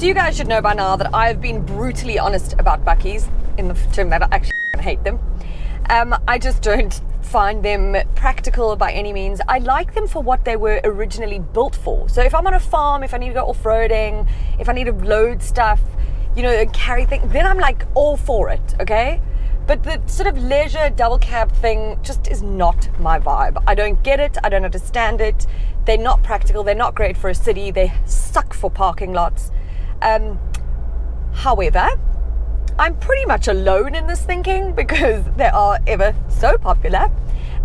So you guys should know by now that I've been brutally honest about bakkies, in the term that I actually hate them. I just don't find them practical by any means. I like them for what they were originally built for. So if I'm on a farm, if I need to go off-roading, if I need to load stuff, you know, and carry things, then I'm like all for it, okay? But the sort of leisure double cab thing just is not my vibe. I don't get it. I don't understand it. They're not practical. They're not great for a city. They suck for parking lots. However, I'm pretty much alone in this thinking because they are ever so popular.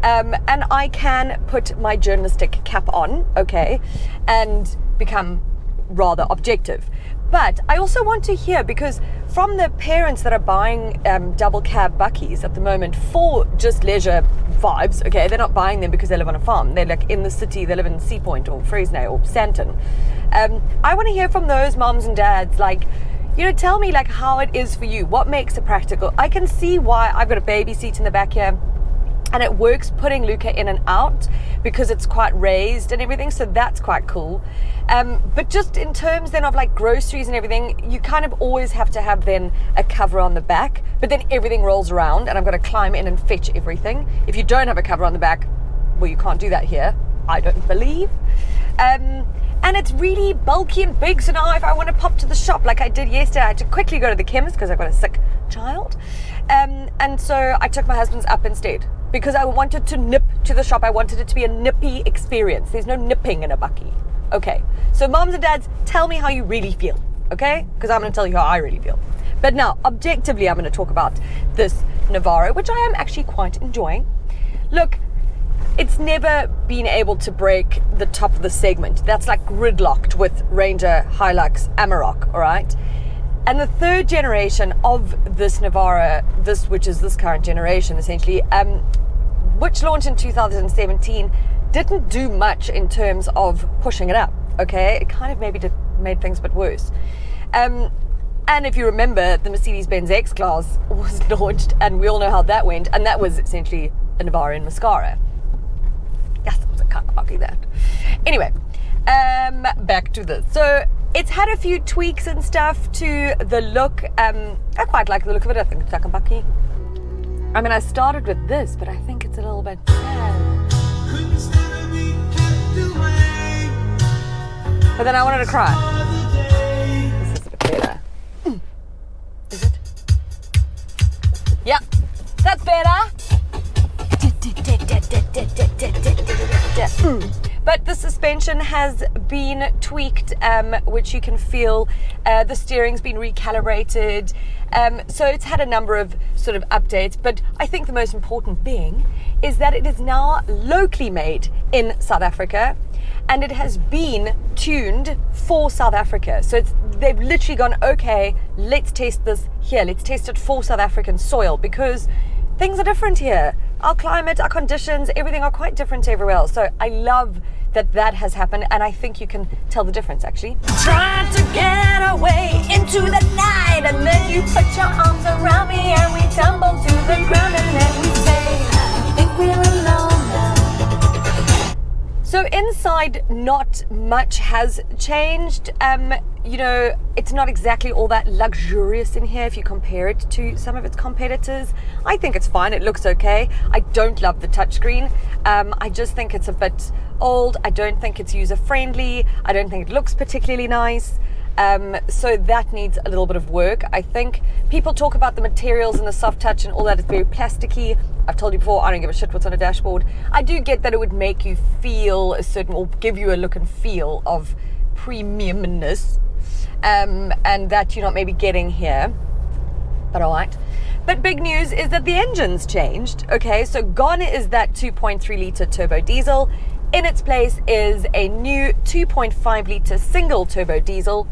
And I can put my journalistic cap on, okay, and become rather objective. But I also want to hear, because from the parents that are buying double cab bakkies at the moment for just leisure vibes, okay, they're not buying them because they live on a farm. They're like in the city, they live in Sea Point or Fresnay or Santon. I want to hear from those moms and dads, like, you know, tell me like how it is for you. What makes it practical? I can see why. I've got a baby seat in the back here, and it works putting Luca in and out because it's quite raised and everything, so that's quite cool. But just in terms then of like groceries and everything, you kind of always have to have then a cover on the back, but then everything rolls around and I've got to climb in and fetch everything. If you don't have a cover on the back, well, you can't do that here, I don't believe. And it's really bulky and big, so now if I want to pop to the shop like I did yesterday, I had to quickly go to the chemist because I've got a sick child. And so I took my husband's up instead because I wanted to nip to the shop. I wanted it to be a nippy experience. There's no nipping in a bakkie. Okay, so moms and dads, tell me how you really feel, okay? Because I'm going to tell you how I really feel. But now, objectively, I'm going to talk about this Navara, which I am actually quite enjoying. Look, it's never been able to break the top of the segment. That's like gridlocked with Ranger, Hilux, Amarok, all right? And the third generation of this Navara, which is this current generation essentially, which launched in 2017, didn't do much in terms of pushing it up, okay? It kind of maybe made things a bit worse. And if you remember, the Mercedes-Benz X-Class was launched, and we all know how that went, and that was essentially a Navara in mascara. Yes, it was a kind of lucky that. Anyway, back to this. So it's had a few tweaks and stuff to the look. I quite like the look of it. I think it's like a bakkie. I mean, I started with this, but I think it's a little bit sad. But then I wanted to cry. This is a bit better. Is it? Yeah, that's better. But the suspension has been tweaked, which you can feel. The steering's been recalibrated. So it's had a number of sort of updates. But I think the most important being is that it is now locally made in South Africa. And it has been tuned for South Africa. So they've literally gone, okay, let's test this here. Let's test it for South African soil because things are different here. Our climate, our conditions, everything are quite different everywhere else. So I love that has happened, and I think you can tell the difference actually. Trying to get away into the night, and then you put your arms around me and we tumble to the ground, and then we say, I think we're alone now. So inside, not much has changed. You know, it's not exactly all that luxurious in here if you compare it to some of its competitors. I think it's fine. It looks okay. I don't love the touchscreen. I just think it's a bit old. I don't think it's user-friendly. I don't think it looks particularly nice. So that needs a little bit of work. I think people talk about the materials and the soft touch and all that is very plasticky. I've told you before, I don't give a shit what's on a dashboard. I do get that it would make you feel a certain, or give you a look and feel of premiumness, and that you're not maybe getting here. But all right. But big news is that the engine's changed. Okay, so gone is that 2.3 litre turbo diesel. In its place is a new 2.5 litre single turbo diesel,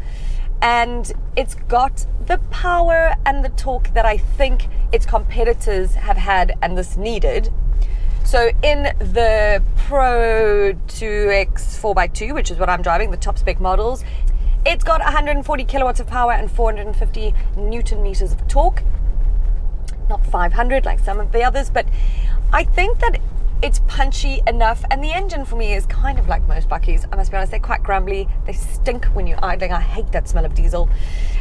and it's got the power and the torque that I think its competitors have had and this needed. So in the Pro 2X 4x2, which is what I'm driving, the top spec models, it's got 140 kilowatts of power and 450 Newton meters of torque. Not 500 like some of the others, but I think that It's punchy enough, and the engine for me is kind of like most bakkies. I must be honest, they're quite grumbly. They stink when you're idling. I hate that smell of diesel.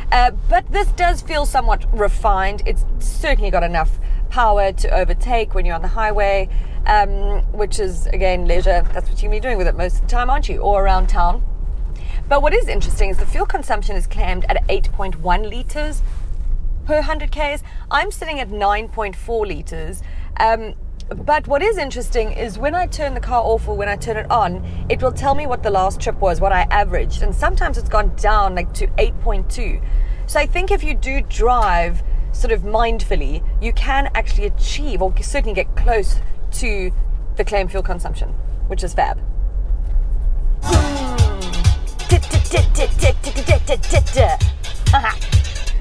But this does feel somewhat refined. It's certainly got enough power to overtake when you're on the highway, which is, again, leisure. That's what you're going to be doing with it most of the time, aren't you? Or around town. But what is interesting is the fuel consumption is claimed at 8.1 litres per 100 Ks. I'm sitting at 9.4 litres. But what is interesting is when I turn the car off or when I turn it on, it will tell me what the last trip was, what I averaged. And sometimes it's gone down like to 8.2. So I think if you do drive sort of mindfully, you can actually achieve or certainly get close to the claimed fuel consumption, which is fab.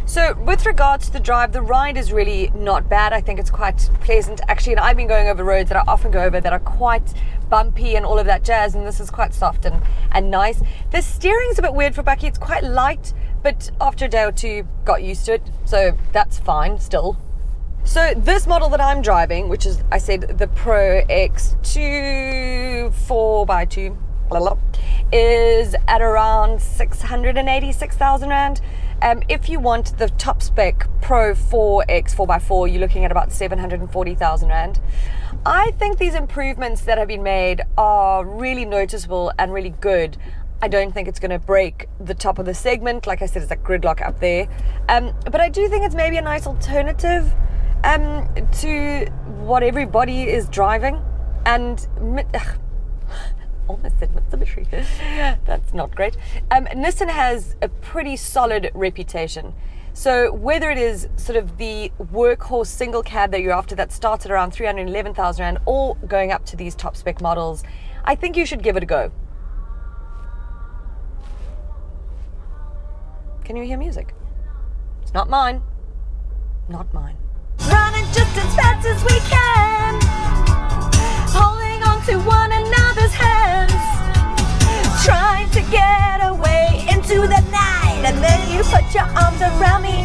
So with regards to the drive, the ride is really not bad. I think it's quite pleasant actually, and I've been going over roads that I often go over that are quite bumpy and all of that jazz, and this is quite soft and nice. The steering's a bit weird for bakkie. It's quite light, but after a day or two got used to it, so that's fine still. So this model that I'm driving, which is, I said, the Pro X2 4x2, is at around 686,000 Rand. If you want the top spec Pro 4X 4x4, you're looking at about 740,000 Rand. I think these improvements that have been made are really noticeable and really good. I don't think it's going to break the top of the segment. Like I said, it's a gridlock up there. But I do think it's maybe a nice alternative to what everybody is driving. And almost said Mitsubishi. That's not great. Nissan has a pretty solid reputation. So whether it is sort of the workhorse single cab that you're after that starts at around 311,000 Rand or going up to these top spec models, I think you should give it a go. Can you hear music? It's not mine. Not mine. Running just as fast as we can, holding on to one another's hands, trying to get away into the night, and then you put your arms around me